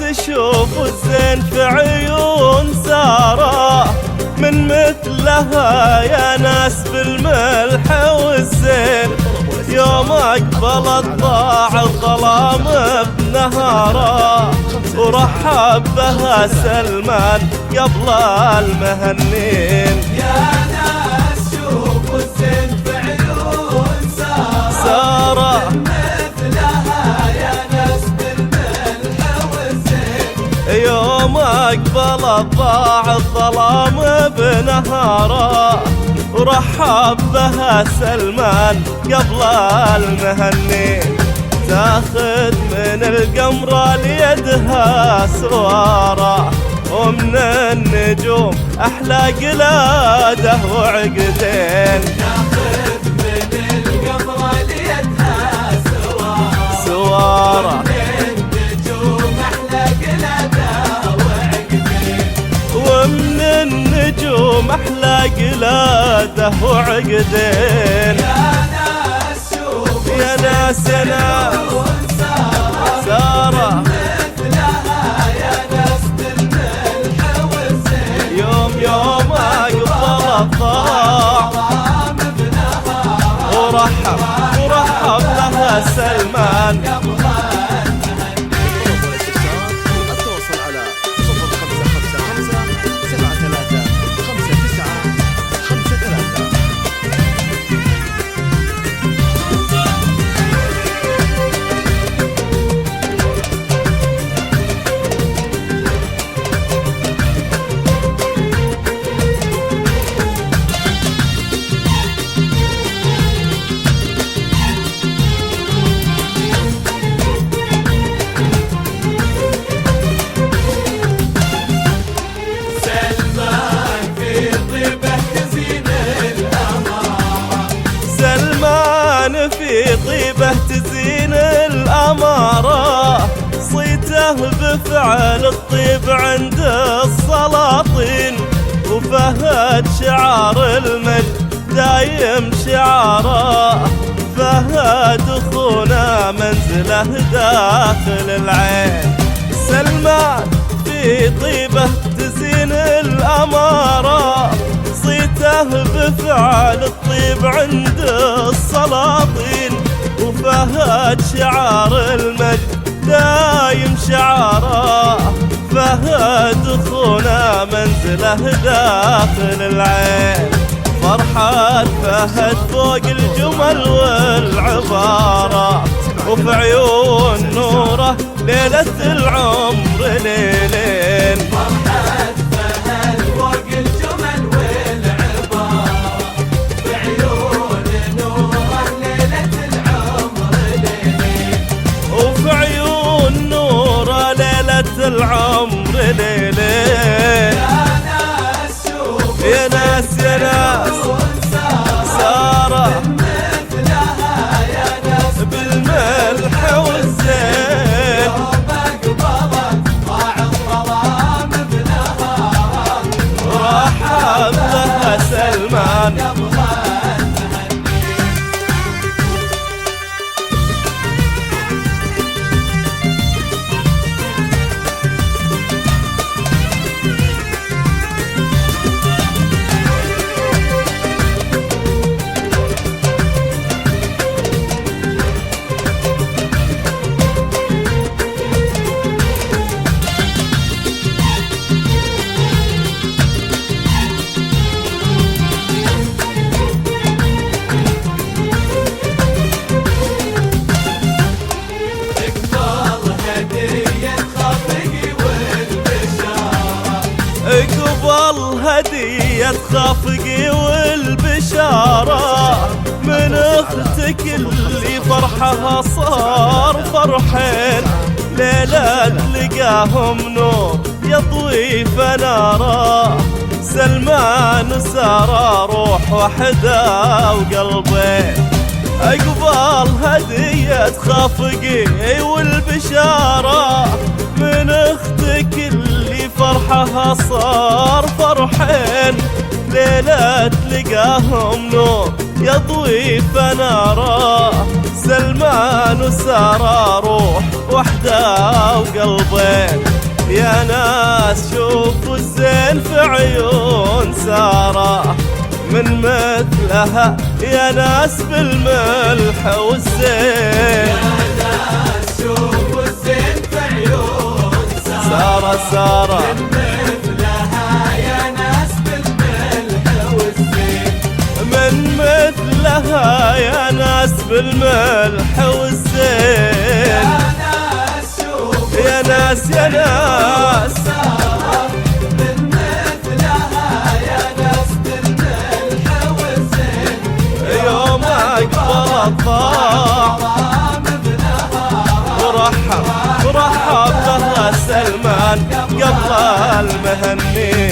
ناس شوفوا الزين في عيون سارة، من مثلها يا ناس بالملح والزين، يوم أقبلت ضاع الظلام بنهاره، ورحب بها سلمان قبل المهنين. يا ناس شوفوا الزين في عيون سارة، من مثلها يا ناس بالملح والزين، يوم أقبلت ضاع الظلام بنهاره، ورحب بها سلمان قبل المهنين. تاخذ من القمرة ليدها سوارة، ومن النجوم أحلى قلادة وعقدين. تاخذ من القمرة ليدها سوارة، ومن النجوم أحلى قلادة وعقدين. ومن النجوم أحلى قلادة وعقدين. يا ناس يا ناس سارة، مثلها يا ناس بالملح والزين، يوم أقبل الضاع ورحب لها سلمان. التواصل على 0555 73 59 53. في طيبه تزين الأمارة، صيته بفعل الطيب عند السلاطين، وفهد شعار المجد دايم شعاره، فهد اخونا منزله داخل العين. سلمان في طيبه تزين الأمارة، صيته بفعل الطيب عند السلاطين، وفهد شعار المجد دايم شعاره، فهد اخونا منزله داخل العين. فرحان فهد فوق الجمل والعبارة، وفي عيون نوره ليلة العمر ليلين. فرحان فهد فوق الجمل والعبارة، في عيون نوره ليلة العمر ليلين، وفي عيون نوره ليلة العمر ليلين. يا ناس يا ناس سارة، مثلها يا ناس بالملح والزين، يوم أقبلت ضاع الظلام بنهارها، ورحب لها سلمان. اقبل هدية خافقي والبشارة، من اختك اللي فرحها صار فرحين، ليلة لقاهم نور يضوي فناره، سلمان وسارة روح وحدة وقلبين. اقبل هدية خافقي والبشارة، من اختك اللي فرحها صار فرحين، ليلة لقاهم نور يضوي فناره، سلمان وسارة روح وحدة وقلبين. يا ناس شوفوا الزين في عيون سارة من مثلها يا ناس بالملح والزين. يا ناس شوفوا الزين في عيون سارة سارة مثلها يا ناس بالملح والزين. من مثلها يا ناس بالملح والزين. يا ناس شوفوا يا ناس يا ناس سارة من مثلها يا ناس بالملح والزين. يوم أكبر الضاع غرام ابنها ورحب له سلمان قبل المهني.